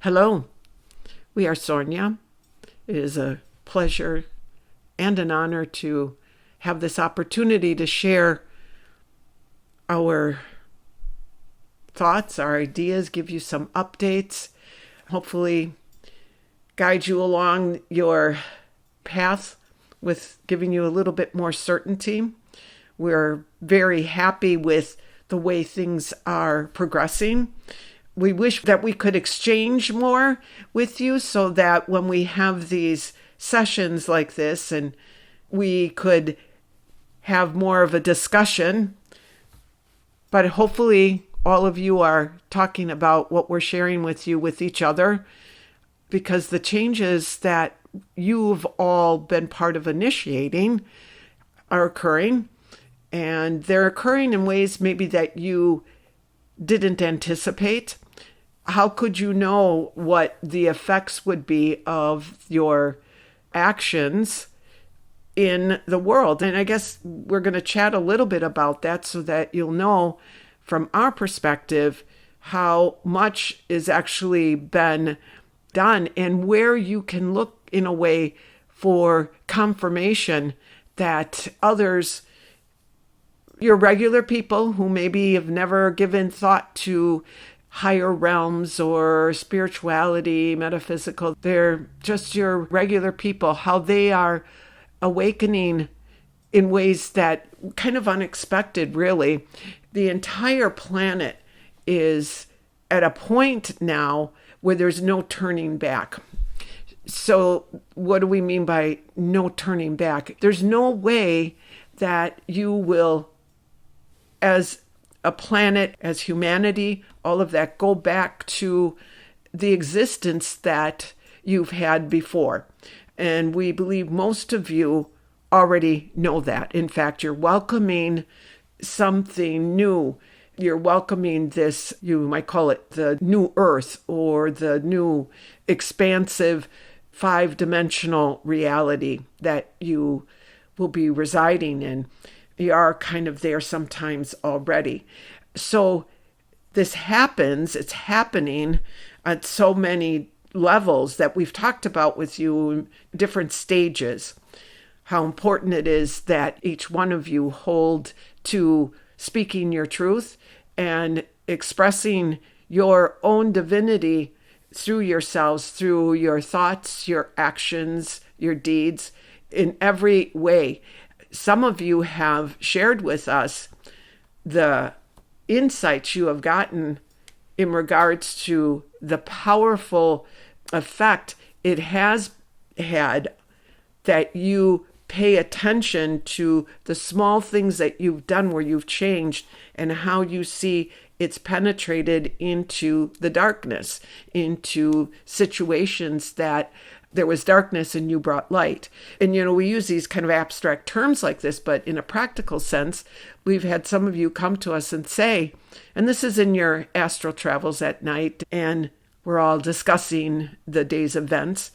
Hello, we are Sornia. It is a pleasure and an honor to have this opportunity to share our thoughts, our ideas, give you some updates, hopefully guide you along your path with giving you a little bit more certainty. We're very happy with the way things are progressing. We wish that we could exchange more with you so that when we have these sessions like this and we could have more of a discussion, but hopefully all of you are talking about what we're sharing with you with each other, because the changes that you've all been part of initiating are occurring, and they're occurring in ways maybe that you didn't anticipate. How could you know what the effects would be of your actions in the world? And I guess we're going to chat a little bit about that so that you'll know from our perspective how much is actually been done and where you can look in a way for confirmation that others, your regular people who maybe have never given thought to higher realms or spirituality, metaphysical, they're just your regular people, how they are awakening in ways that kind of unexpected, really. The entire planet is at a point now where there's no turning back. So what do we mean by no turning back? There's no way that you will, as a planet, as humanity, all of that, go back to the existence that you've had before. And we believe most of you already know that. In fact, you're welcoming something new. You're welcoming this, you might call it the new earth or the new expansive 5-dimensional reality that you will be residing in. You are kind of there sometimes already. So this happens, it's happening at so many levels that we've talked about with you in different stages. How important it is that each one of you hold to speaking your truth and expressing your own divinity through yourselves, through your thoughts, your actions, your deeds, in every way. Some of you have shared with us the insights you have gotten in regards to the powerful effect it has had that you pay attention to the small things that you've done where you've changed and how you see it's penetrated into the darkness, into situations that there was darkness and you brought light. And, we use these kind of abstract terms like this, but in a practical sense, we've had some of you come to us and say, and this is in your astral travels at night, and we're all discussing the day's events,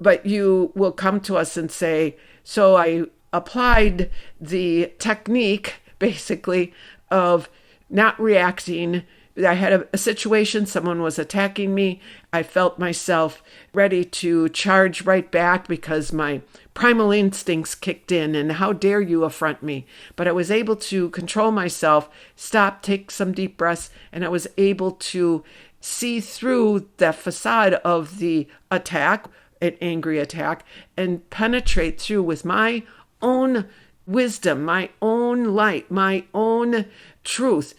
but you will come to us and say, so I applied the technique, basically, of not reacting. I had a situation, someone was attacking me. I felt myself ready to charge right back because my primal instincts kicked in, and how dare you affront me? But I was able to control myself, stop, take some deep breaths, and I was able to see through the facade of the attack, an angry attack, and penetrate through with my own wisdom, my own light, my own truth,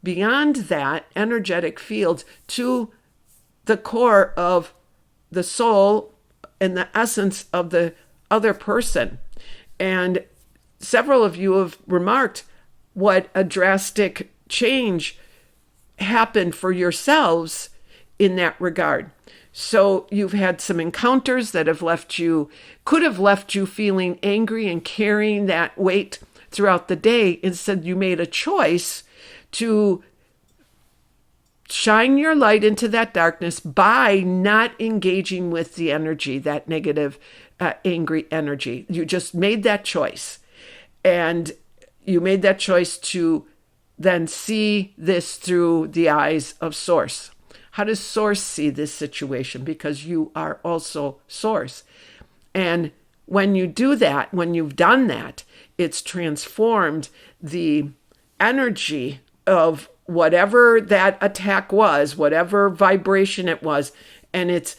beyond that energetic field to the core of the soul and the essence of the other person. And several of you have remarked what a drastic change happened for yourselves in that regard. So you've had some encounters that could have left you feeling angry and carrying that weight throughout the day. Instead, you made a choice to shine your light into that darkness by not engaging with the energy, that negative, angry energy. You just made that choice. And you made that choice to then see this through the eyes of Source. How does Source see this situation? Because you are also Source. And when you do that, when you've done that, it's transformed the energy of whatever that attack was, whatever vibration it was, and it's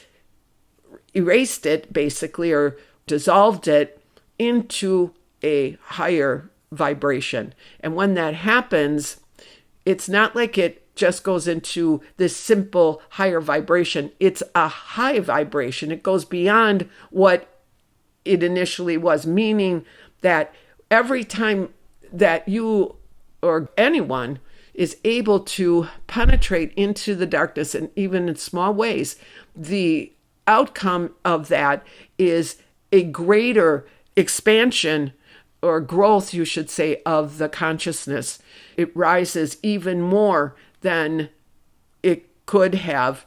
erased it basically, or dissolved it into a higher vibration. And when that happens, it's not like it just goes into this simple higher vibration. It's a high vibration. It goes beyond what it initially was, meaning that every time that you or anyone is able to penetrate into the darkness, and even in small ways, the outcome of that is a greater expansion or growth, you should say, of the consciousness. It rises even more than it could have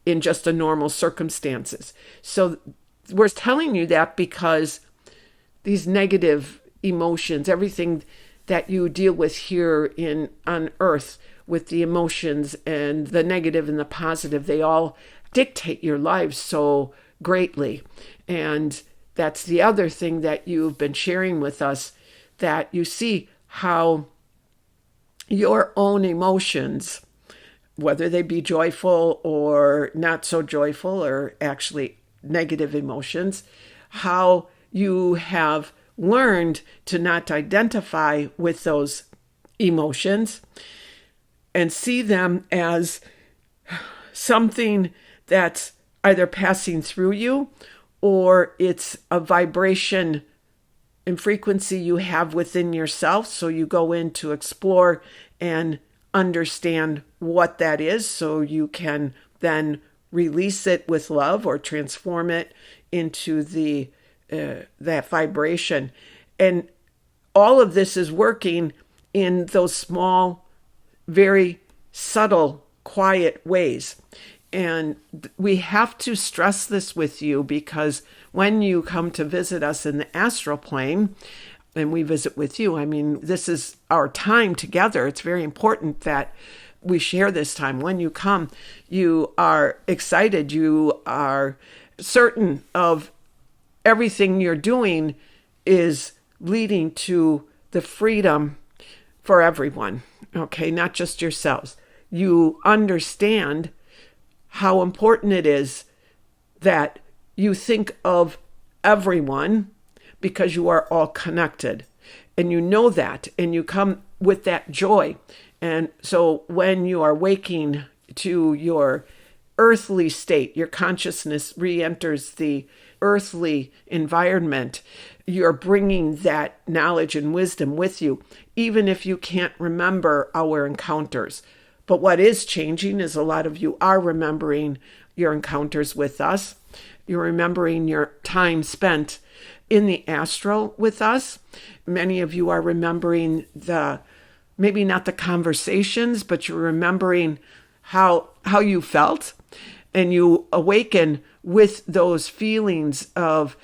in just a normal circumstances. So we're telling you that because these negative emotions, everything that you deal with here on earth with the emotions and the negative and the positive, they all dictate your lives so greatly. And that's the other thing that you've been sharing with us, that you see how your own emotions, whether they be joyful or not so joyful, or actually negative emotions, how you have learned to not identify with those emotions and see them as something that's either passing through you, or it's a vibration and frequency you have within yourself. So you go in to explore and understand what that is, so you can then release it with love or transform it into that vibration. And all of this is working in those small, very subtle, quiet ways. And we have to stress this with you, because when you come to visit us in the astral plane, and we visit with you, I mean, this is our time together. It's very important that we share this time. When you come, you are excited. You are certain of everything you're doing is leading to the freedom for everyone, okay? Not just yourselves. You understand how important it is that you think of everyone, because you are all connected. And you know that, and you come with that joy. And so when you are waking to your earthly state, your consciousness re-enters the earthly environment, you're bringing that knowledge and wisdom with you, even if you can't remember our encounters. But what is changing is a lot of you are remembering your encounters with us. You're remembering your time spent in the astral with us. Many of you are remembering maybe not the conversations, but you're remembering how you felt, and you awaken with those feelings of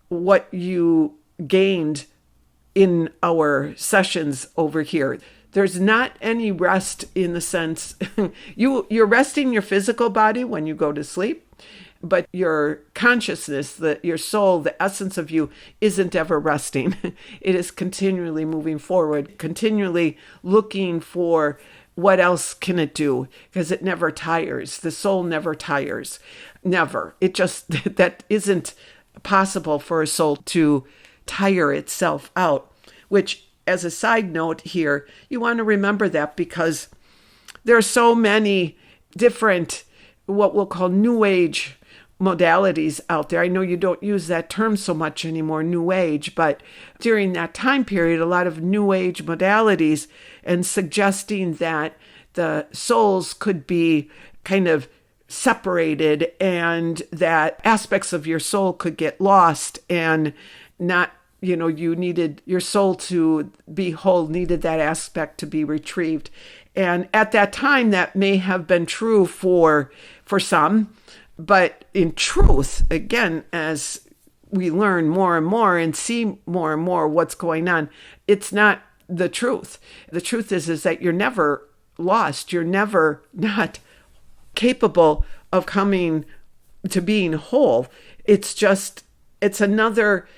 what you gained in our sessions over here. There's not any rest in the sense, you're resting your physical body when you go to sleep, but your consciousness, your soul, the essence of you isn't ever resting. It is continually moving forward, continually looking for what else can it do, because it never tires. The soul never tires. Never. It just, that isn't possible for a soul to tire itself out, which, as a side note here, you want to remember that, because there are so many different, what we'll call New Age modalities out there. I know you don't use that term so much anymore, New Age, but during that time period, a lot of New Age modalities, and suggesting that the souls could be kind of separated, and that aspects of your soul could get lost, and not, you needed your soul to be whole, needed that aspect to be retrieved. And at that time, that may have been true for some, but in truth, again, as we learn more and more and see more and more what's going on, it's not the truth. The truth is that you're never lost. You're never not capable of coming to being whole. It's another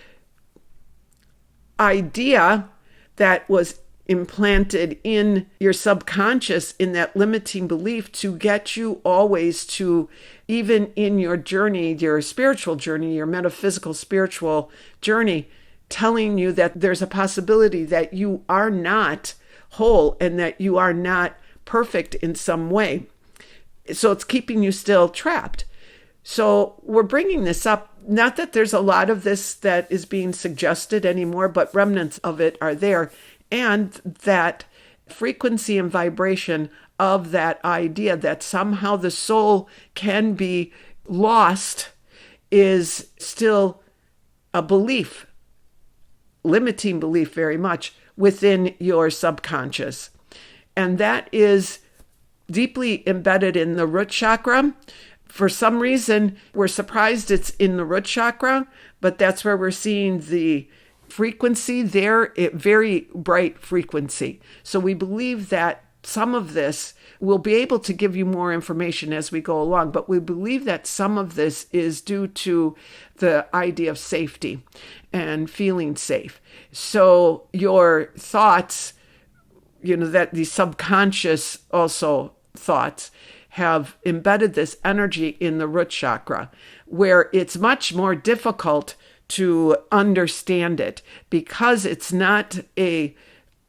idea that was implanted in your subconscious in that limiting belief to get you always to, even in your journey, your spiritual journey, your metaphysical spiritual journey, telling you that there's a possibility that you are not whole and that you are not perfect in some way. So it's keeping you still trapped. So we're bringing this up, not that there's a lot of this that is being suggested anymore, but remnants of it are there. And that frequency and vibration of that idea that somehow the soul can be lost is still a belief, limiting belief very much within your subconscious. And that is deeply embedded in the root chakra. For some reason, we're surprised it's in the root chakra, but that's where we're seeing the frequency there, very bright frequency. So we believe that some of this will be able to give you more information as we go along, but we believe that some of this is due to the idea of safety and feeling safe. So your thoughts, that the subconscious also thoughts have embedded this energy in the root chakra, where it's much more difficult to understand it because it's not the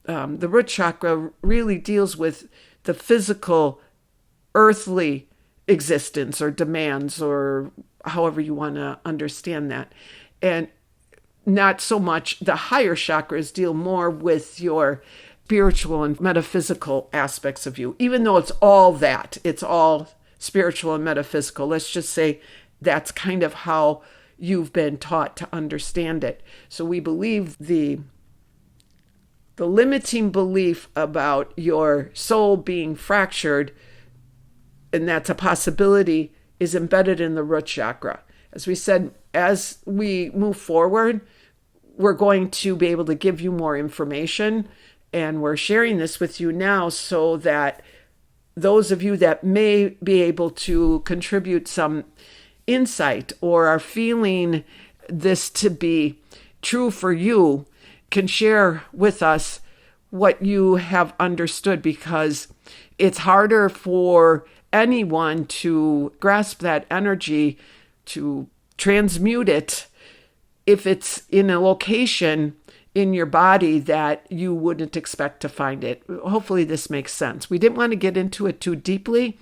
root chakra really deals with the physical earthly existence or demands, or however you want to understand that. And not so much the higher chakras deal more with your spiritual and metaphysical aspects of you, even though it's all that. It's all spiritual and metaphysical. Let's just say that's kind of how you've been taught to understand it. So we believe the limiting belief about your soul being fractured, and that's a possibility, is embedded in the root chakra. As we said, as we move forward, we're going to be able to give you more information, and we're sharing this with you now so that those of you that may be able to contribute some insight or are feeling this to be true for you can share with us what you have understood, because it's harder for anyone to grasp that energy, to transmute it, if it's in a location in your body that you wouldn't expect to find it. Hopefully this makes sense. We didn't want to get into it too deeply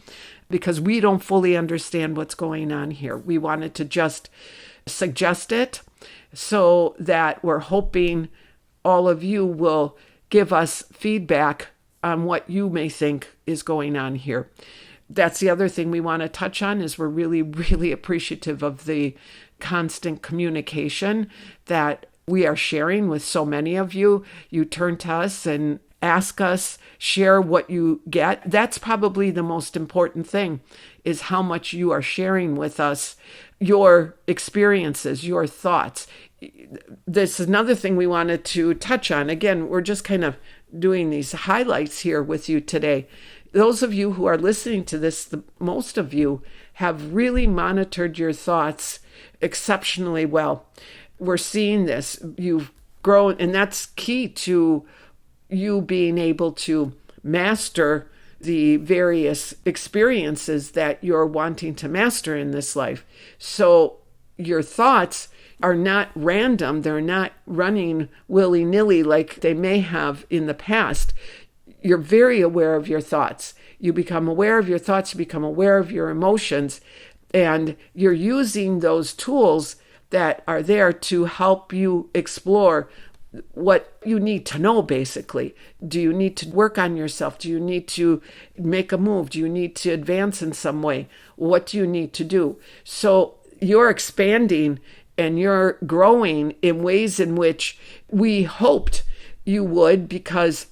because we don't fully understand what's going on here. We wanted to just suggest it so that we're hoping all of you will give us feedback on what you may think is going on here. That's the other thing we want to touch on, is we're really, really appreciative of the constant communication that we are sharing with so many of you. You turn to us and ask us, share what you get. That's probably the most important thing, is how much you are sharing with us, your experiences, your thoughts. This is another thing we wanted to touch on. Again, we're just kind of doing these highlights here with you today. Those of you who are listening to this, most of you have really monitored your thoughts exceptionally well. We're seeing this. You've grown, and that's key to you being able to master the various experiences that you're wanting to master in this life. So your thoughts are not random. They're not running willy-nilly like they may have in the past. You're very aware of your thoughts. You become aware of your thoughts, you become aware of your emotions, and you're using those tools that are there to help you explore what you need to know, basically. Do you need to work on yourself? Do you need to make a move? Do you need to advance in some way? What do you need to do? So you're expanding and you're growing in ways in which we hoped you would, because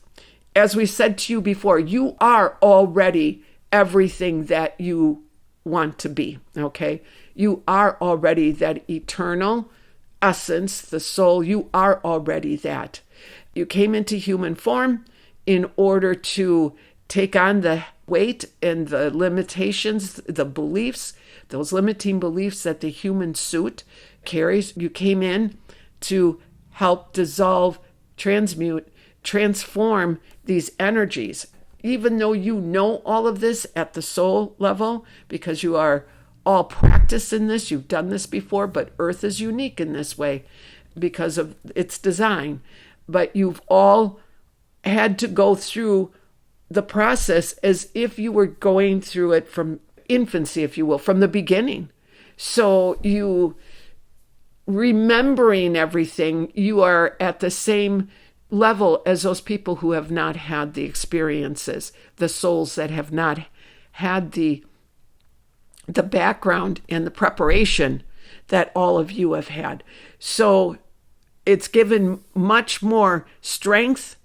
as we said to you before, you are already everything that you want to be, okay? You are already that eternal essence, the soul. You are already that. You came into human form in order to take on the weight and the limitations, the beliefs, those limiting beliefs that the human suit carries. You came in to help dissolve, transmute, transform these energies. Even though you know all of this at the soul level, because you are all practiced in this, you've done this before, but Earth is unique in this way because of its design. But you've all had to go through the process as if you were going through it from infancy, if you will, from the beginning. So you remembering everything, you are at the same level as those people who have not had the experiences, the souls that have not had the background and the preparation that all of you have had. So it's given much more strength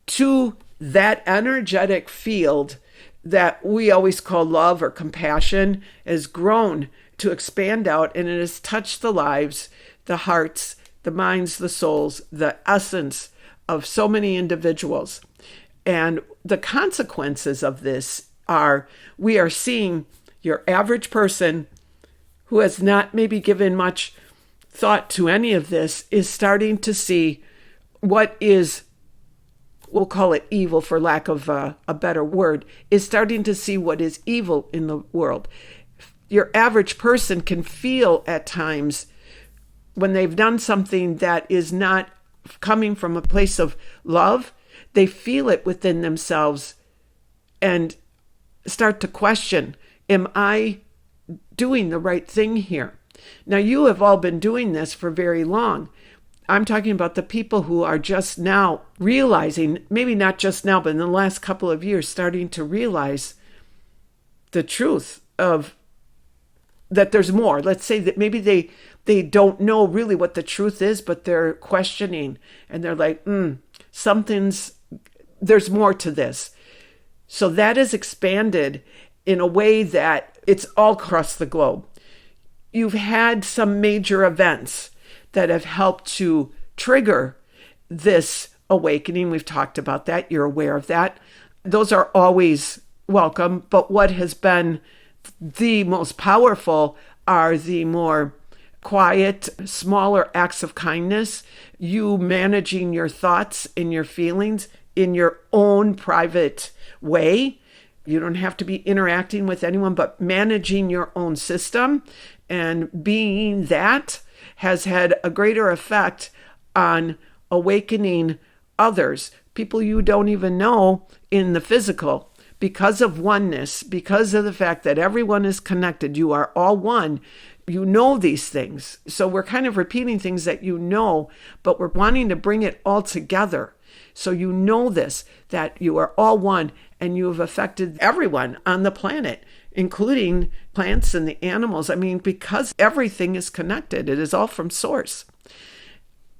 to that energetic field that we always call love or compassion, has grown to expand out, and it has touched the lives, the hearts, the minds, the souls, the essence of so many individuals. And the consequences of this are, we are seeing your average person who has not maybe given much thought to any of this is starting to see what is, we'll call it evil for lack of a better word, is starting to see what is evil in the world. Your average person can feel at times when they've done something that is not coming from a place of love, they feel it within themselves and start to question, am I doing the right thing here? Now, you have all been doing this for very long. I'm talking about the people who are just now realizing, maybe not just now, but in the last couple of years, starting to realize the truth of that there's more. Let's say that maybe they don't know really what the truth is, but they're questioning and they're like, there's more to this. So that is expanded in a way that it's all across the globe. You've had some major events that have helped to trigger this awakening. We've talked about that. You're aware of that. Those are always welcome. But what has been the most powerful are the more quiet, smaller acts of kindness, you managing your thoughts and your feelings in your own private way. You don't have to be interacting with anyone, but managing your own system and being that has had a greater effect on awakening others, people you don't even know in the physical. Because of oneness, because of the fact that everyone is connected, you are all one, you know these things. So we're kind of repeating things that you know, but we're wanting to bring it all together. So you know this, that you are all one and you have affected everyone on the planet, including plants and the animals. I mean, because everything is connected, it is all from source.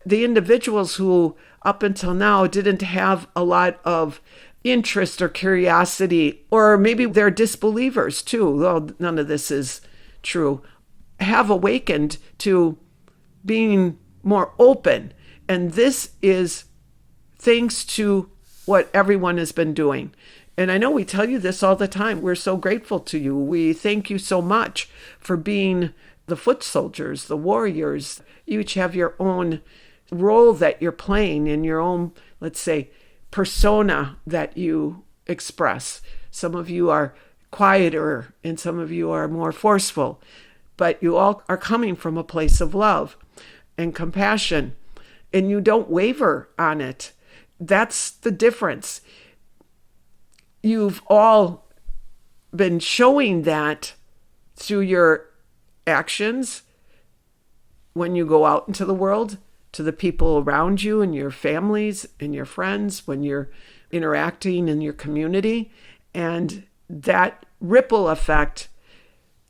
The individuals who up until now didn't have a lot of interest or curiosity, or maybe they're disbelievers too, though none of this is true, have awakened to being more open. And this is thanks to what everyone has been doing. And I know we tell you this all the time. We're so grateful to you. We thank you so much for being the foot soldiers, the warriors. You each have your own role that you're playing in your own, let's say, persona that you express. Some of you are quieter and some of you are more forceful, but you all are coming from a place of love and compassion, and you don't waver on it. That's the difference. You've all been showing that through your actions when you go out into the world, to the people around you and your families and your friends, when you're interacting in your community. And that ripple effect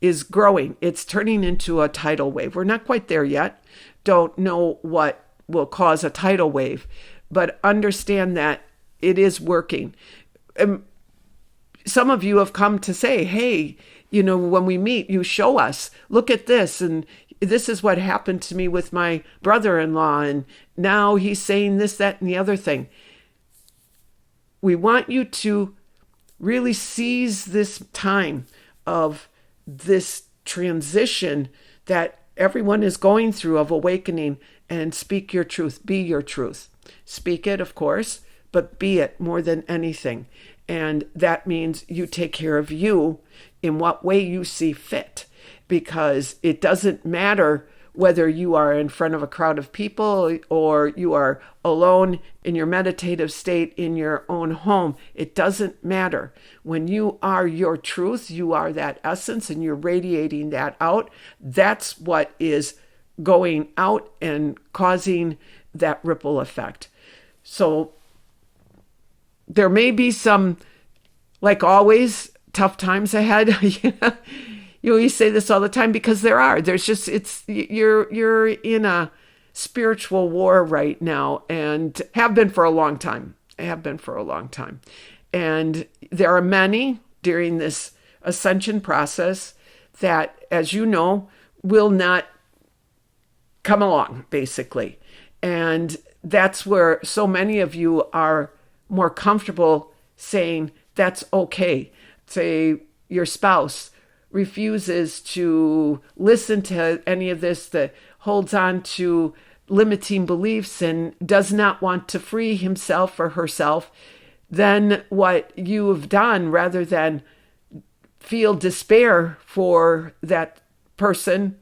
is growing. It's turning into a tidal wave. We're not quite there yet. Don't know what will cause a tidal wave, but understand that it is working. Some of you have come to say, hey, when we meet, you show us, look at this, and this is what happened to me with my brother-in-law, and now he's saying this, that, and the other thing. We want you to really seize this time of this transition that everyone is going through of awakening, and speak your truth. Be your truth. Speak it, of course, but be it more than anything. And that means you take care of you in what way you see fit, because it doesn't matter whether you are in front of a crowd of people or you are alone in your meditative state in your own home. It doesn't matter. When you are your truth, you are that essence, and you're radiating that out. That's what is going out and causing that ripple effect. So there may be some, like always, tough times ahead. You always say this all the time, because there are. There's just, you're in a spiritual war right now, and have been for a long time. And there are many during this ascension process that, as you know, will not come along, basically. And that's where so many of you are more comfortable saying that's okay. Say your spouse refuses to listen to any of this, that holds on to limiting beliefs and does not want to free himself or herself, then what you have done, rather than feel despair for that person,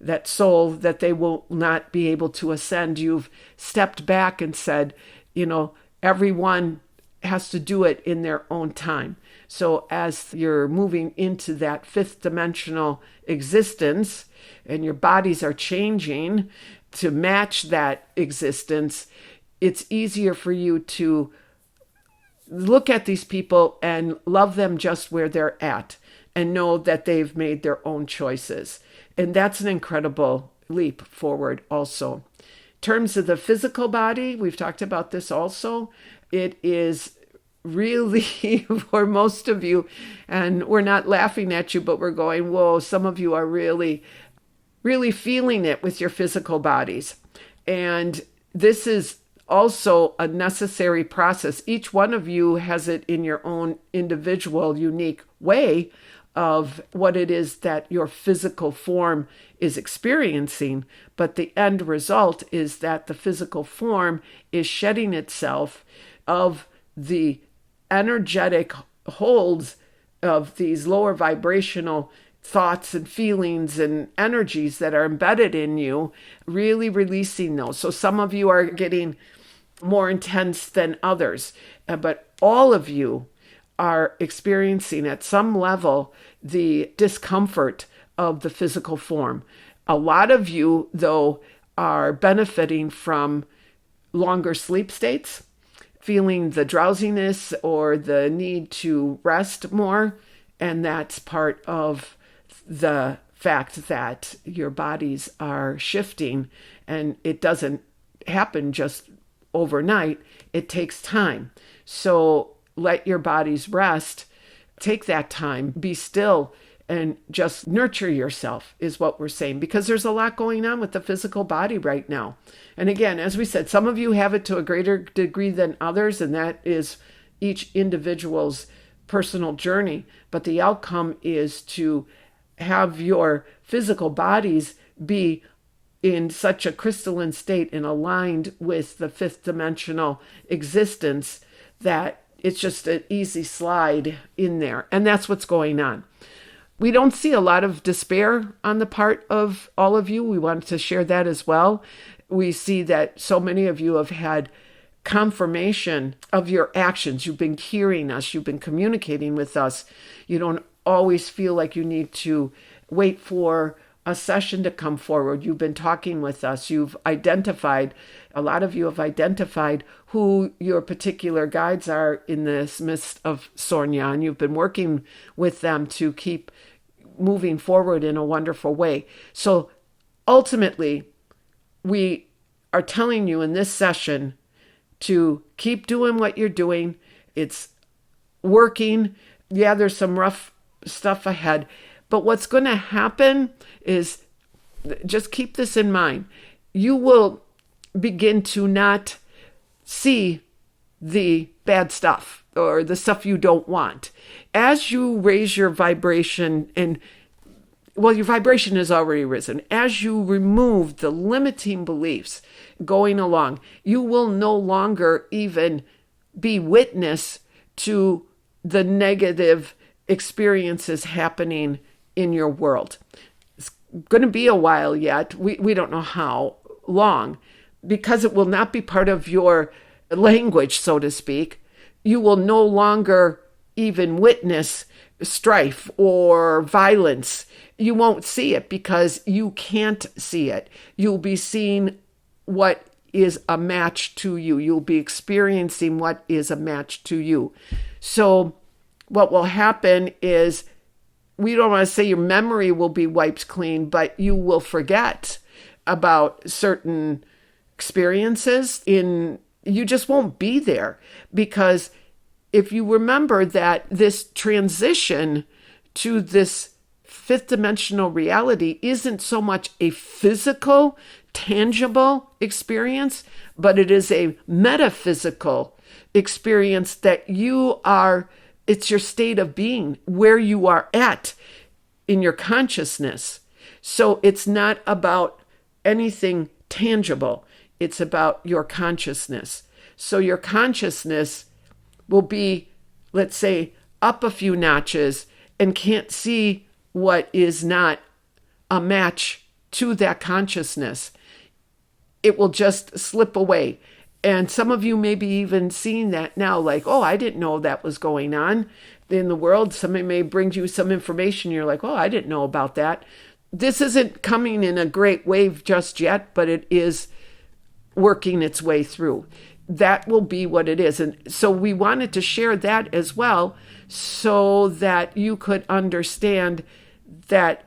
that soul, that they will not be able to ascend, you've stepped back and said, everyone has to do it in their own time. So as you're moving into that fifth dimensional existence and your bodies are changing to match that existence, it's easier for you to look at these people and love them just where they're at and know that they've made their own choices. And that's an incredible leap forward also. In terms of the physical body, we've talked about this also. It is really, for most of you, and we're not laughing at you, but we're going, whoa, some of you are really, really feeling it with your physical bodies. And this is also a necessary process. Each one of you has it in your own individual, unique way of what it is that your physical form is experiencing. But the end result is that the physical form is shedding itself of the energetic holds of these lower vibrational thoughts and feelings and energies that are embedded in you, really releasing those. So some of you are getting more intense than others, but all of you are experiencing at some level the discomfort of the physical form. A lot of you, though, are benefiting from longer sleep states, feeling the drowsiness or the need to rest more. And that's part of the fact that your bodies are shifting, and it doesn't happen just overnight. It takes time. So let your bodies rest. Take that time. Be still and just nurture yourself is what we're saying, because there's a lot going on with the physical body right now. And again, as we said, some of you have it to a greater degree than others, and that is each individual's personal journey. But the outcome is to have your physical bodies be in such a crystalline state and aligned with the fifth dimensional existence that it's just an easy slide in there. And that's what's going on. We don't see a lot of despair on the part of all of you. We wanted to share that as well. We see that so many of you have had confirmation of your actions. You've been hearing us. You've been communicating with us. You don't always feel like you need to wait for a session to come forward. You've been talking with us. You've identified, a lot of you have identified who your particular guides are in this midst of Sornia, and you've been working with them to keep moving forward in a wonderful way. So ultimately, we are telling you in this session to keep doing what you're doing. It's working. Yeah, there's some rough stuff ahead, but what's going to happen is, just keep this in mind, you will begin to not see the bad stuff or the stuff you don't want. As you raise your vibration your vibration has already risen. As you remove the limiting beliefs going along, you will no longer even be witness to the negative experiences happening in your world. It's going to be a while yet. We don't know how long, because it will not be part of your language, so to speak. You will no longer even witness strife or violence. You won't see it because you can't see it. You'll be seeing what is a match to you. You'll be experiencing what is a match to you. So what will happen is, we don't want to say your memory will be wiped clean, but you will forget about certain experiences. You just won't be there, because if you remember that this transition to this fifth dimensional reality isn't so much a physical, tangible experience, but it is a metaphysical experience that it's your state of being, where you are at in your consciousness. So it's not about anything tangible. It's about your consciousness. So your consciousness will be, let's say, up a few notches and can't see what is not a match to that consciousness. It will just slip away. And some of you may be even seeing that now, like, oh, I didn't know that was going on in the world. Somebody may bring you some information. You're like, oh, I didn't know about that. This isn't coming in a great wave just yet, but it is working its way through. That will be what it is. And so we wanted to share that as well, so that you could understand that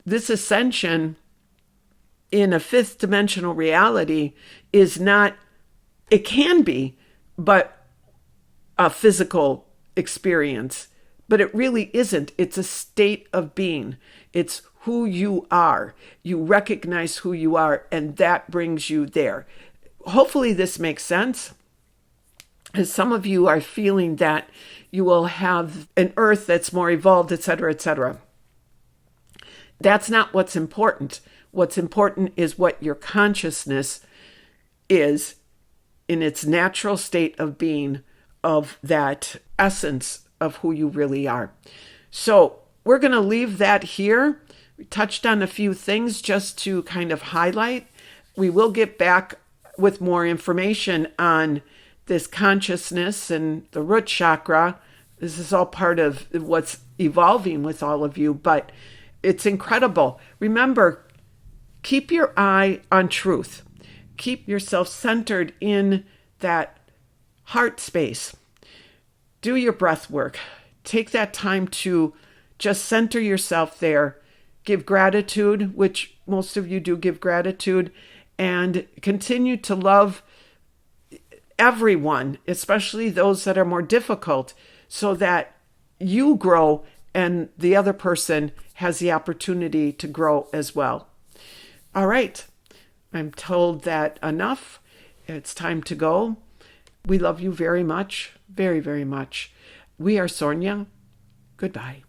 this ascension in a fifth dimensional reality is not, it can be, but a physical experience, but it really isn't. It's a state of being. It's who you are. You recognize who you are, and that brings you there. Hopefully this makes sense, as some of you are feeling that you will have an earth that's more evolved, etc., etc. That's not what's important. What's important is what your consciousness is in its natural state of being, of that essence of who you really are. So we're going to leave that here. We touched on a few things just to kind of highlight. We will get back with more information on this consciousness and the root chakra. This is all part of what's evolving with all of you, but it's incredible. Remember, keep your eye on truth. Keep yourself centered in that heart space. Do your breath work. Take that time to just center yourself there. Give gratitude, which most of you do give gratitude, and continue to love everyone, especially those that are more difficult, so that you grow and the other person has the opportunity to grow as well. All right. I'm told that enough. It's time to go. We love you very much, very, very much. We are Sornia. Goodbye.